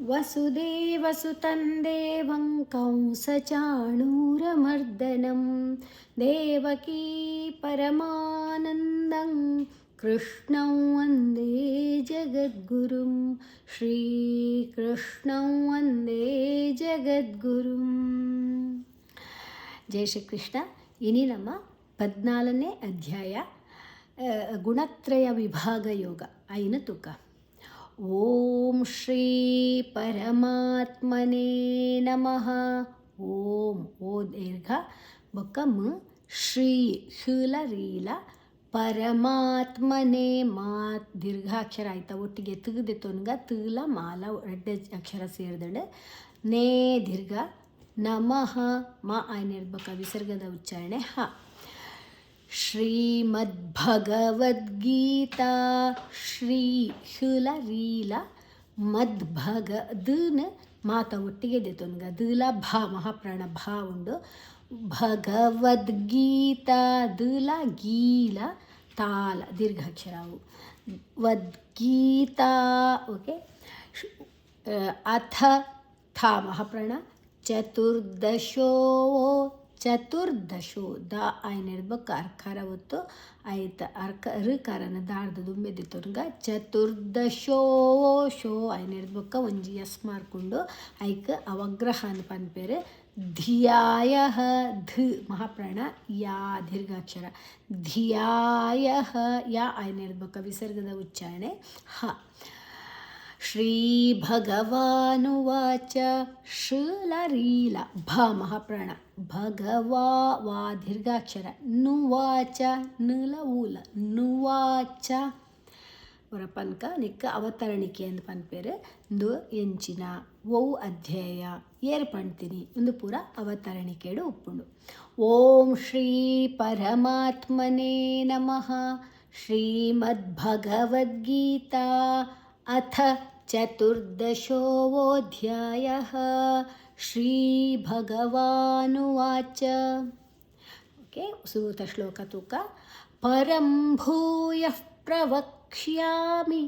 वसुदेवसुतं देवं कंसचाणूरमर्दनं देवकी परमानन्दं कृष्णं वन्दे जगद्गुरुं श्रीकृष्णं वन्दे जगद्गुरुं. ಜಯ ಶ್ರೀ ಕೃಷ್ಣ. ಇನಿ ನಮ್ಮ 14ನೇ ಅಧ್ಯಾಯ ಗುಣತ್ರಯ ವಿಭಾಗ ಯೋಗ ಐನ ತುಕ. ಓಂ ಶ್ರೀ ಪರಮಾತ್ಮನೇ ನಮಃ. ಓಂ ಓ ದೀರ್ಘ ಬೊಕ್ಕ ಮ ಶ್ರೀ ಶೀಲ ರೀಲ ಪರಮಾತ್ಮನೇ ಮಾತ್ ದೀರ್ಘಾಕ್ಷರ ಆಯ್ತಾ ಒಟ್ಟಿಗೆ ತೆಗೆದಿತ್ತೊನ್ಗ ತೂಲ ಮಾಲ ಎರಡೇ ಅಕ್ಷರ ಸೇರಿದಳು ನೇ ದೀರ್ಘ ನಮಃ ಮ ಆಯ್ನಿರ್ಬೇಕ ವಿಸರ್ಗದ ಉಚ್ಚಾರಣೆ ಹ. ಶ್ರೀಮದ್ಭಗವದ್ಗೀತಾ ಶ್ರೀ ಶೀಲ ರೀಲ ಮದ್ಭಗ ದನ ಮಾತ ಒಟ್ಟಿಗೆ ದೇತೊನ್ಗ ದಲ ಭಾ ಮಹಾಪ್ರಾಣ ಭಾ ಉಂಡು ಭಗವದ್ಗೀತಾ ದಲ ಗೀಲ ತಾಲ ದೀರ್ಘಾಕ್ಷರವು ವದ್ಗೀತಾ ಓಕೆ. ಅಥ ಥಾ ಮಹಾಪ್ರಾಣ ಚತುರ್ದಶೋ ಚತುರ್ದಶೋ ದ ಆಯ್ನಿರ್ಬೇಕು ಅರ್ಕಾರ ಹೊತ್ತು ಆಯ್ತು ಅರ್ಕ ಋಕಾರನ ದಾರ್ದು ದುಂಬೆದಿತ್ತೊನ್ಗ ಚತುರ್ದಶೋ ಶೋ ಆಯ್ನಿರ್ಬೇಕು ಒಂಜಿ ಎಸ್ ಮಾರ್ಕೊಂಡು ಐಕ ಅವಗ್ರಹ ಅಂತ ಪನ್ಪೇರು ಧಿಯಾಯ ಧ್ ಮಹಾಪ್ರಾಣ ಯಾ ದೀರ್ಘಾಕ್ಷರ ಧಿಯಾಯ ಯಾ ಆಯ್ನಿರ್ಬೇಕು ವಿಸರ್ಗದ ಉಚ್ಚಾರಣೆ ಹ. ಶ್ರೀ ಭಗವಾನುವಾಚ ಶೀಲರೀಲ ಭ ಮಹಾಪ್ರಾಣ ಭಗವಾ ವಾ ದೀರ್ಘಾಕ್ಷರ ನುವಾಚ ನೀಲ ಊಲ ನುವಾಚ ಪನ್ಕ ನಿಕ್ಕ ಅವತರಣಿಕೆ ಎಂದು ಪನ್ಪೇರು ಇಂದು ಎಂಚಿನ ಒವು ಅಧ್ಯಾಯ ಏರು ಪಣ್ತೀನಿ ಒಂದು ಪೂರ ಅವತರಣಿಕೆಡು ಉಪ್ಪುಂಡು. ಓಂ ಶ್ರೀ ಪರಮಾತ್ಮನೇ ನಮಃ. ಶ್ರೀಮದ್ಭಗವದ್ಗೀತಾ ಅಥ ಚತುರ್ದಶೋऽಧ್ಯಾಯಃ. ಶ್ರೀಭಗವಾನುವಾಚ ಓಕೆ ಸೂತ ಶ್ಲೋಕ ತೂಕ. ಪರಂ ಭೂಯಃ ಪ್ರವಕ್ಷ್ಯಾಮಿ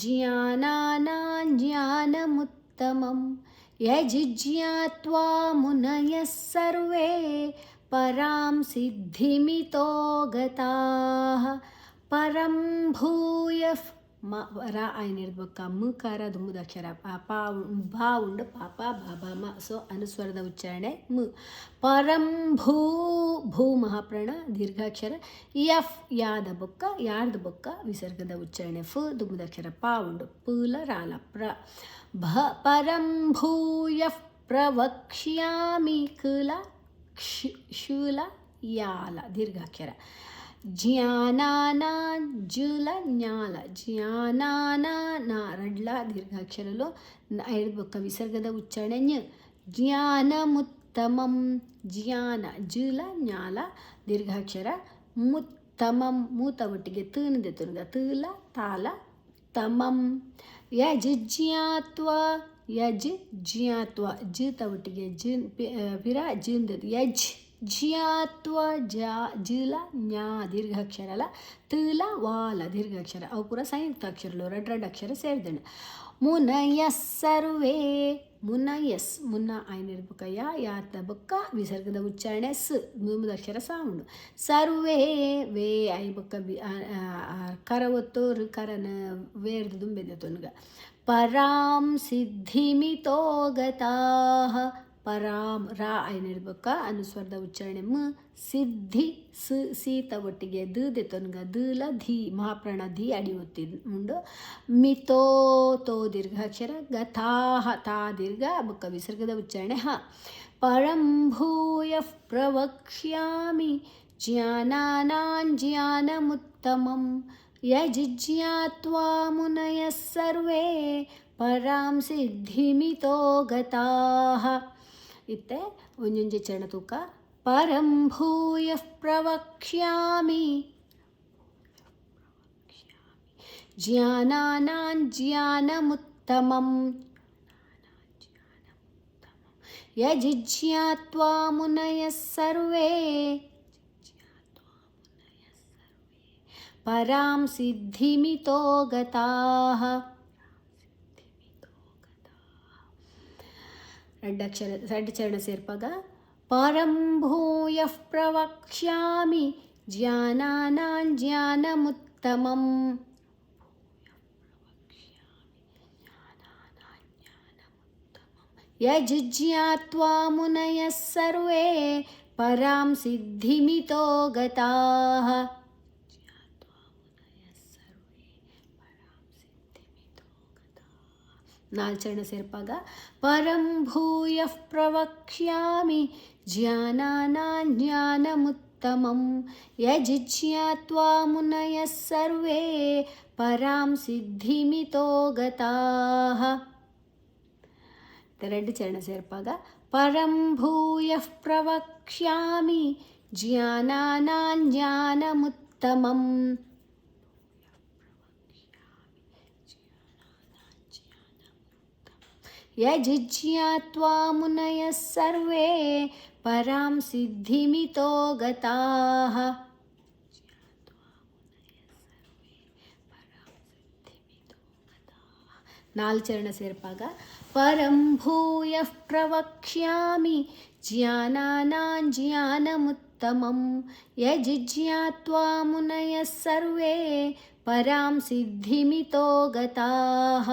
ಜ್ಞಾನಾನಾಂ ಜ್ಞಾನಮುತ್ತಮಂ ಯಜಿಜ್ಞಾತ್ವಾ ಮುನಯಃ ಸರ್ವೇ ಪರಾಂ ಸಿದ್ಧಿಮಿತೋ ಗತಾಃ. ಪರಂ ಭೂಯಃ ಮ ರ ಆಯ್ನಿರ್ಬೇಕ ಮುಕಾರ ದುಂಬುದಕ್ಷರ ಪಾಪ ಭಾ ಉಂಡು ಪಾಪ ಬಾಬ ಮ ಸೊ ಅನುಸ್ವರದ ಉಚ್ಚಾರಣೆ ಮು. ಪರಂ ಭೂ ಭೂ ಮಹಾಪ್ರಾಣ ದೀರ್ಘಾಕ್ಷರ ಯಫ್ ಯಾದ ಬೊಕ್ಕ ಯಾರ್ದು ಬೊಕ್ಕ ವಿಸರ್ಗದ ಉಚ್ಚಾರಣೆ ಫ ದುಂಬುದಕ್ಷರ ಪಾ ಉಂಡು ಪೂಲ ರಾಲ ಪ್ರ ಭ. ಪರಂ ಭೂಯಃ ಪ್ರವಕ್ಷ್ಯಾಮಿ ಕಲ ಶೂಲ ಯಾಲ ದೀರ್ಘಾಕ್ಷರ ಜ್ಞಾನಾನಾಂ ಜುಲ ಜ್ಞಾಲ ಜ್ಞಾನಾನ ನಾ ರಡ್ಲ ದೀರ್ಘಾಕ್ಷರಲು ಐಡ್ಬೊಕ್ಕ ವಿಸರ್ಗದ ಉಚ್ಚಾರಣೆ ಞ. ಜ್ಞಾನಮುತ್ತಮಂ ಜ್ಞಾನ ಜುಲ ಜ್ಞಾಲ ದೀರ್ಘಾಕ್ಷರ ಮುತ್ತಮಂ ಮೂತ ಒಟ್ಟಿಗೆ ತೂನಿದೆ ತುನ್ಗ ತೂಲ ತಾಲ ತಮಂ ಯಜಿಜ್ಞಾತ್ವ ಯಜ್ ಜ್ಞಾತ್ವ ಜಿತ ಒಟ್ಟಿಗೆ ಜಿನ್ ಪಿರ ಜಿಂದ ಯಜ್ ಜ್ಞಾತ್ವ ಜ ಜಿಲ ಜ್ಞಾ ದೀರ್ಘಾಕ್ಷರಲ ತೂಲ ವಾಲ ದೀರ್ಘಾಕ್ಷರ ಅವು ಪೂರ ಸಂಯುಕ್ತಾಕ್ಷರಲು ರಡ್ ಅಕ್ಷರ ಸೇರಿದಣ. ಮುನಯಃ ಸರ್ವೇ ಮುನಯಸ್ ಮುನ್ನ ಆಯ್ನಿರ್ಬೇಕ ಯಾತ ಬೊಕ್ಕ ವಿಸರ್ಗದ ಉಚ್ಚಾರಣೆ ಸ್ ಮುಂದಕ್ಷರ ಸಾವುಂಡು. ಸರ್ವೇ ವೇ ಐ ಬೊಕ್ಕ ಕರ ಒತ್ತು ಋಕರನ ವೇರ್ದು ದುಂಬೆದ ತೊನ್ಗ. ಪರಾಂ ಸಿದ್ಧಿಮಿತೋ ಗತಾಃ ಪರಾಂ ರಾ ಐನಿರ್ಬೇಕ ಅನುಸ್ವರದ ಉಚ್ಚಾರಣೆ ಮ. ಸಿದ್ಧಿ ಸ ಸೀತ ಒಟ್ಟಿಗೆ ದ ತೊನ್ಗ ದಲ ಧಿ ಮಹಾಪ್ರಾಣ ಧಿ ಅಡಿ ಒತ್ತಿ ಉಂಡು. ಮಿತೋ ತೋ ದೀರ್ಘಾಕ್ಷರ ಗತಾಹ ತಾ ದೀರ್ಘ ಬೊಕ್ಕ ವಿಸರ್ಗದ ಉಚ್ಚಾರಣೆ ಹ. ಪರಂ ಭೂಯಃ ಪ್ರವಕ್ಷ್ಯಾಮಿ ಜ್ಞಾನಾನಾಂ ಜ್ಞಾನಮುತ್ತಮಂ ಯಜಿಜ್ಞಾತ್ವಾ ಮುನಯಃ ಸರ್ವೇ ಪರಾಂ ಸಿದ್ಧಿಮಿತೋ ಗತಾಃ. ಇತ್ತೆ ಒಂಜೊಂಜಿ ಚರಣ ತೂಕ. ಪರಂ ಭೂಯಃ ಪ್ರವಕ್ಷ್ಯಾಮಿ ಜ್ಞಾನಾನಾಂ ಜ್ಞಾನಮುತ್ತಮಂ ಯಜಿಜ್ಞಾತ್ವಾ ಮುನಯಃ ಸರ್ವೇ ಪರಾಂ ಸಿದ್ಧಿಮಿತೋ ಗತಾಃ. ಷಡ್ ಚರಣ ಸೇರ್ಪಾಗ ಪರಂ ಭೂಯಃ ಪ್ರವಕ್ಷ್ಯಾಮಿ ಜ್ಞಾನಾನಾಂ ಜ್ಞಾನಮುತ್ತಮಂ. ಯಜ್ಜ್ಞಾತ್ವಾ ಮುನಯಃ ಸರ್ವೇ ಪರಾಂ ಸಿದ್ಧಿಮಿತೋ ಗತಾಃ. ನಾಲ್ಚರಣ ಸೇರ್ಪಾಗ ಪರಂ ಭೂಯಃ ಪ್ರವಕ್ಷ್ಯಾಮಿ ಜ್ಞಾನಾನಾಂ ಜ್ಞಾನಮುತ್ತಮಂ ಯಜ್ಜ್ಞಾತ್ವಾ ಮುನಯಃ ಸರ್ವೇ ಪರಾಂ ಸಿದ್ಧಿಮಿತೋ ಗತಾಃ. ಎರಡು ಚರಣ ಸೇರ್ಪಾಗ ಪರಂ ಭೂಯಃ ಪ್ರವಕ್ಷ್ಯಾಮಿ ಜ್ಞಾನಾನಾಂ ಜ್ಞಾನಮುತ್ತಮಂ ಯಜ್ಜ್ಞಾತ್ವಾ ಮುನಯಃ ಸರ್ವೇ ಪರಾಂ ಸಿದ್ಧಿಮಿತೋ ಗತಾಃ. ನಾಲ್ಚರಣ ಸೇರ್ಪಾಗ ಪರಂ ಭೂಯಃ ಪ್ರವಕ್ಷ್ಯಾಮಿ ಜ್ಞಾನಾನಾಂ ಜ್ಞಾನಮುತ್ತಮಂ ಯಜ್ಜ್ಞಾತ್ವಾ ಮುನಯಃ ಸರ್ವೇ ಪರಾಂ ಸಿದ್ಧಿಮಿತೋ ಗತಾಃ.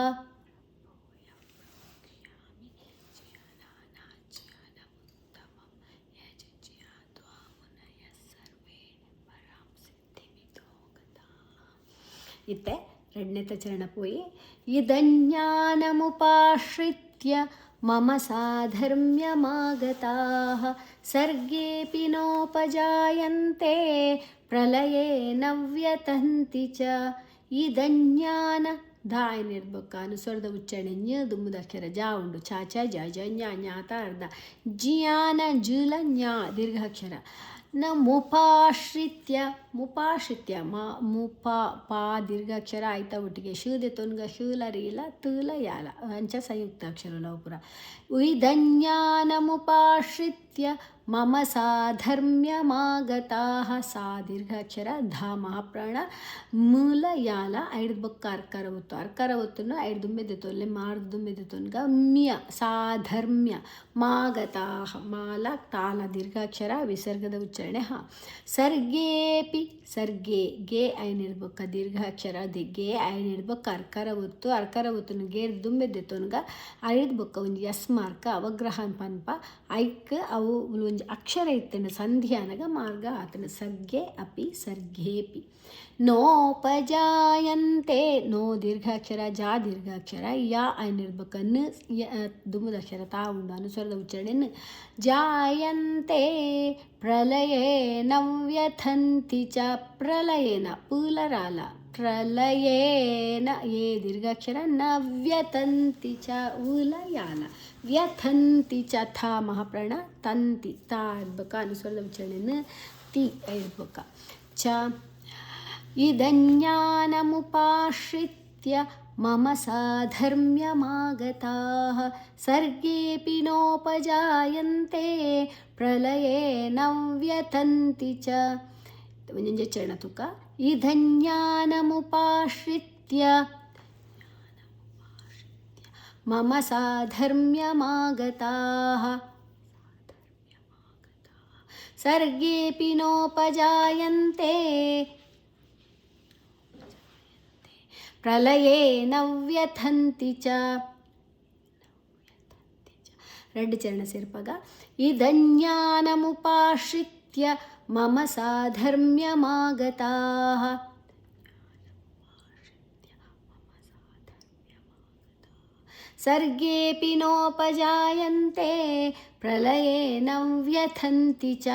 ಇತ್ತೆ ಎರಡನೇ ಚರಣ ಪೋಯಿ ಇದಜ್ಞಾನಮುಪಾಶ್ರಿತ್ಯ ಮಮ ಸಾಧರ್ಮ್ಯಮಾಗತಾಃ ಸರ್ಗೇಪಿ ನೋಪಜಾಯಂತೆ ಪ್ರಳಯೇ ನ ವ್ಯತಂತಿ ಚ. ಇದಜ್ಞಾನ ಧಾ ಏನಿರ್ಬೇಕು ಅನುಸ್ವರದ ಉಚ್ಚಾರಣೆ ಞ ದುಮ್ಮದ ಅಕ್ಷರ ಜಾ ಉಂಡು ಛ ಛ ಜ ಜ ಞ ಞಾತ ಅರ್ಧ ಜ್ಞಾನ ಜುಲ ಞ ದೀರ್ಘಾಕ್ಷರ ನ ಮುಪಾಶ್ರಿತ್ಯ ಮುಪಾ ದೀರ್ಘಾಕ್ಷರ ಆಯ್ತಾ ಒಟ್ಟಿಗೆ ಶೂದೆ ತೊನ್ಗ ಶೂಲ ರೀಲ ತೂಲ ಯಾಲ ಅಂಚ ಸಂಯುಕ್ತ ಅಕ್ಷರ ಲವಪುರ. ಇದಜ್ಞಾನ ಮುಪಾಶ್ರಿತ್ಯ ಮಮ ಸಾಧರ್ಮ್ಯಮಾಗತಾಃ ಸಾ ದೀರ್ಘಾಕ್ಷರ ಧ ಮಹಾಪ್ರಾಣ ಮೂಲ ಯಾಲ ಐದು ಬೊಕ್ಕ ಅರ್ಕಾರ ಒತ್ತು ಅರ್ಕಾರ ಒತ್ತನ್ನು ಐದು ದುಂಬೆದೆ ತೊಲ್ಲೆ ಮಾರ್ದು ದುಂಬೆದೆ ತೊನ್ಗ ಮ್ಯ ಸಾಧರ್ಮ್ಯ ಮಾಗತಾಃ ಮಾಲ ತಾಲ ದೀರ್ಘಾಕ್ಷರ ವಿಸರ್ಗದ ಉಚ್ಚಾರಣೆ ಹ. ಸರ್ಗೇಪಿ ಸರ್ಗೆ ಗೆ ಐನಿರ್ಬೊಕ್ಕ ದೀರ್ಘಾಕ್ಷರ ಗೆ ಐನಿರ್ಬೊಕ್ಕ ಅರ್ಕಾರ ಒತ್ತು ಅರ್ಕಾರ ಒತ್ತನ್ನು ಗೇರ್ ದುಂಬೆದೆ ತೊನ್ಗ ಐದು ಬೊಕ್ಕ ಒಂದು ಎಸ್ ಮಾರ್ಕ ಅವಗ್ರಹ ಪನ್ಪ ಐಕ್ ಅವು ಒಂದು ಅಕ್ಷರ ಇತ್ತನ ಸಂಧ್ಯಾನಗ ಮಾರ್ಗ ಆತನ ಸರ್ಗೆ ಅಪಿ ಸರ್ಗೇಪಿ. ನೋಪಜಾಯಂತೆ ನೋ ದೀರ್ಘಾಕ್ಷರ ಜಾ ದೀರ್ಘಾಕ್ಷರ ಯಾ ಐನಿರ್ಬೊಕ್ಕ ನ ದುಮ್ಮದಾಕ್ಷರ ತಾ ಉಂಡು ಅನುಸ್ವರದ ಉಚ್ಚಾರಣೆ ಜಾಯಂತೆ ಪ್ರಳಯೇ ನ ವ್ಯಥಂತಿ ಚ ಪ್ರಳಯೇನ ಪೂಲರಾಲ ಪ್ರಳಯೇನ ಏ ದೀರ್ಘಾಕ್ಷರ ನ ವ್ಯತಂತಿ ಚ ಉಲಯಾಲ ವ್ಯಥಂತಿ ಚ ಥಾ ಮಹಾಪ್ರಾಣ ತಂತಿ ತಾ ಇರ್ಬೇಕ ಅನುಸ್ವರದ ಉಚ್ಚಾರಣೆ ತಿ ಇರ್ಬೇಕ ಚ. ಇದಜ್ಞಾನಮುಪಾಶ್ರಿತ್ಯ ಮಮ ಸಾಧರ್ಮ್ಯಮಾಗತಾಃ ಸರ್ಗೇಪಿ ನೋಪಜಾಯಂತೆ ಪ್ರಳಯೇ ನ ವ್ಯತಂತಿ ಚ. ಒಂಜೊಂಜೆ ಚರಣ ತುಕ ಇದಜ್ಞಾನಮುಪಾಶ್ರಿತ್ಯ ಮಮ ಸಾಧರ್ಮ್ಯಮಾಗತಾಃ ಸರ್ಗೇಪಿ ನೋಪಜಾಯಂತೆ ಪ್ರಳಯೇ ನ ವ್ಯಥಂತಿ ಚ. ಎರಡು ಚರಣ ಸೇರ್ಪಾಗ ಇದಜ್ಞಾನಮುಪಾಶ್ರಿತ್ಯ ಮಮ ಸಾಧರ್ಮ್ಯಮಾಗತಾಃ ಸರ್ಗೇಪಿ ನೋಪಜಾಯಂತೆ ಪ್ರಳಯೇ ನ ವ್ಯಥಂತಿ ಚ.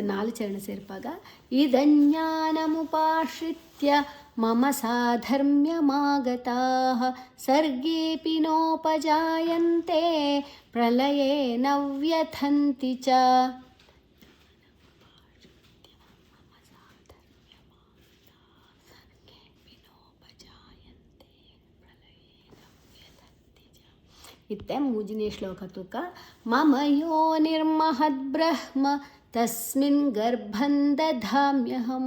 ನಾಲ್ಕು ಚರಣ ಸೇರ್ಪಾಗ ಇದಜ್ಞಾನಮುಪಾಶ್ರಿತ್ಯ ಮಮ ಸಾಧರ್ಮ್ಯಮಾಗತಾಃ ಸರ್ಗೇಪಿ ನೋಪಜಾಯಂತೆ ಪ್ರಳಯೇ ನ ವ್ಯಥಂತಿ ಚ. ಇತ್ತೆ ಮೂಜನೇ ಶ್ಲೋಕ ತುಕ ಮಮ ಯೋನಿರ್ಮಹದ್ ಬ್ರಹ್ಮ तस्मिन् गर्भं दधाम्यहं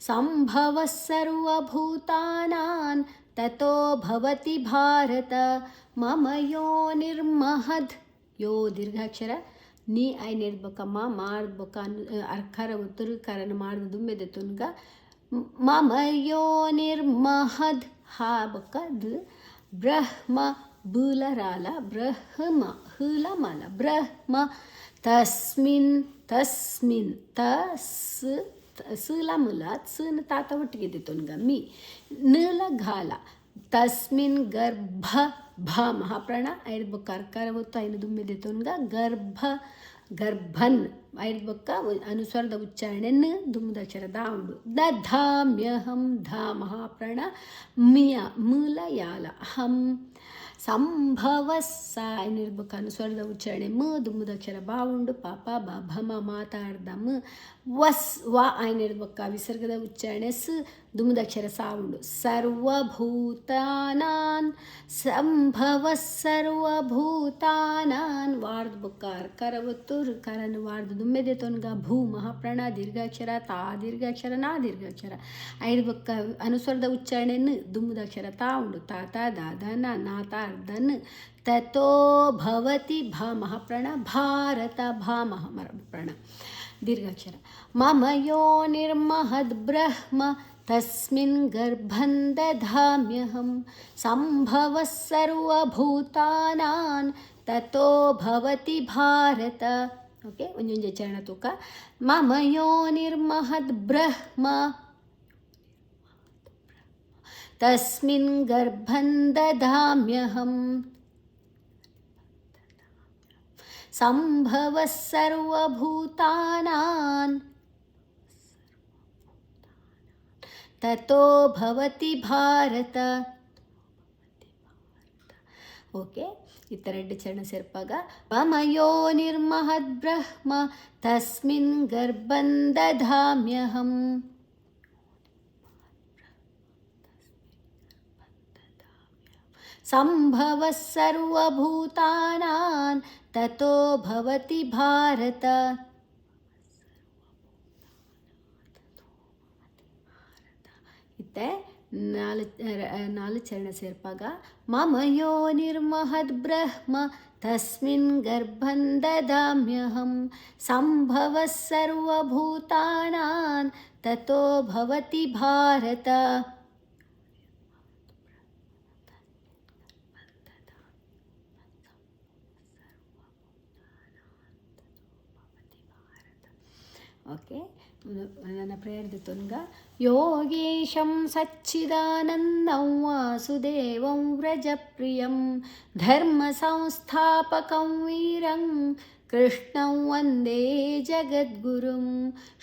सम्भवः सर्वभूतानां ततो भवति भारत मम योनिर्महದ್ ಯೋ ದೀರ್ಘಾಕ್ಷರ ನೀ ಐನ್ ಇಡ್ಬೇಕಮ್ಮ ಮಾಡ್ಬೇಕ ಅರ್ಕಾರ ಉತ್ತರ ಕಾರಣ ಮಾಡಿದ ದುಂಬೆದೆ ತುನ್ಗ ಮಮ ಯೋನಿರ್ಮಹದ್ ಹಾಬಕ ದ ಬ್ರಹ್ಮ ಬುಲರಾಲ ಬ್ರಹ್ಮ ಹಲ ಮಲ ಬ್ರಹ್ಮ ತಸ್ಮಿನ್ ತಸ್ಮಿನ್ ಸಲ ಮುಲ ಸನ ತಾತ ಒಟ್ಟಿಗೆ ತುನ್ಗ ಮಿ ನಲ ಘಾಲ ತಸ್ಮಿನ್ ಗರ್ಭ ಭ ಮಹಾಪ್ರಾಣ ಐಡ್ಬಕ್ಕ ಅರ್ಕಾರ ಹೊತ್ತು ಐನು ದುಂಬಿದೆ ತುನ್ಗ ಗರ್ಭ ಗರ್ಭನ್ ಐಡ್ಬಕ್ಕ ಅನುಸ್ವರದ ಉಚ್ಚಾರಣೆಯನ್ನು ದುಮ್ಮದಕ್ಷರ ದಾಂಡು ದಧಾಮ್ಯಹಂ ಧ ಮಹಾಪ್ರಾಣ ಮಿಯ ಮೂಲ ಯಾಲ ಹಂ ಸಂಭವ ಸ ಏನಿರ್ಬೇಕು ಅನುಸ್ವರದ ಉಚ್ಚಾರಣೆ ಮ ದುಮ್ಮದಕ್ಷರ ಬಾವುಂಡು ಪಾಪ ಭಮ ಮಾತಾಡ್ದ ಮ ವಸ್ ವ ಏನಿರ್ಬೇಕ ವಿಸರ್ಗದ ಉಚ್ಚಾರಣೆ ಸ್ ದುಮ್ಮದಕ್ಷರ ಸಾವುಂಡು ಸರ್ವಭೂತಾನಾನ್ ಸಂಭವ ಸರ್ವಭೂತಾನಾನ್ ವಾರ್ದ ಬುಕ್ಕ ಅರ್ಕಾರ ಒತ್ತು ಋಕಾರನ ವಾರ್ದ ದುಮ್ಮೆದೆ ತೊನ್ಗ ಭೂ ಮಹಾಪ್ರಾಣ ದೀರ್ಘಾಕ್ಷರ ತಾ ದೀರ್ಘಾಕ್ಷರ ನಾ ದೀರ್ಘಾಕ್ಷರ ಐಡ್ಬಕ್ಕ ಅನುಸ್ವರದ ಉಚ್ಚಾರಣೆ ನ ದುಮ್ಮದಕ್ಷರ ತಾವುಂಡು ತಾತ ದಾದ ನಾತ ಅರ್ಧನ್ ತಥೋ ಭವತಿ ಭ ಮಹಾಪ್ರಾಣ ಭಾರತ ಭ ಮಹಾಪ್ರಾಣ ದೀರ್ಘಾಕ್ಷರ ಮಮ ಯೋನಿರ್ಮಹದ್ ಬ್ರಹ್ಮ ತಸ್ಮಿನ್ ಗರ್ಭಂ ದಧಾಮ್ಯಹಂ ಸಂಭವಃ ಸರ್ವಭೂತಾನಾಂ ತಥೋ ಭವತಿ ಭಾರತ ಓಕೆ ಒಂದೊಂದು ಚರಣ ತೂಕ ಮಮ ಯೋನಿರ್ಮಹದ್ ಬ್ರಹ್ಮ ತಸ್ಮಿನ್ ಗರ್ಭಂ ದಧಾಮ್ಯಹಂ ಸಂಭವಃ ಸರ್ವಭೂತಾನಾಂ ತಥೋ ಭವತಿ ಭಾರತ ಓಕೆ ಈ ಥರ 2 ಚರಣ ಸೇರ್ಪಾಗ ಮಮ ಯೋನಿರ್ಮಹದ್ ಬ್ರಹ್ಮ ತಸ್ಮಿನ್ ಗರ್ಭಂ ದಧಾಮ್ಯಹಂ ಸಂಭವಃ ಸರ್ವಭೂತಾನಾಂ ತಥೋ ಭವತಿ ಭಾರತ ಇತ್ತೆ 4 ಚರಣ ಸೇರ್ಪಾಗ ಮಮ ಯೋನಿರ್ಮಹದ್ ಬ್ರಹ್ಮ ತಸ್ಮಿನ್ ಗರ್ಭಂ ದಧಾಮ್ಯಹಂ ಸಂಭವಃ ಸರ್ವಭೂತಾನಾಂ ತಥೋ ಭವತಿ ಭಾರತ ಓಕೆ ನನ್ನ ಪ್ರೇಯರ್ದು ತುನ್ಗ ಯೋಗೇಶಂ ಸಚ್ಚಿದಾನಂದಂ ವಾಸುದೇವಂ ವ್ರಜಪ್ರಿಯಂ ಧರ್ಮ ಸಂಸ್ಥಾಪಕಂ ವೀರಂ ಕೃಷ್ಣಂ ವಂದೇ ಜಗದ್ಗುರುಂ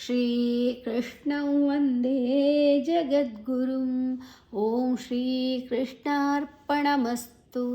ಶ್ರೀಕೃಷ್ಣಂ ವಂದೇ ಜಗದ್ಗುರುಂ ಓಂ ಶ್ರೀಕೃಷ್ಣಾರ್ಪಣಮಸ್ತು.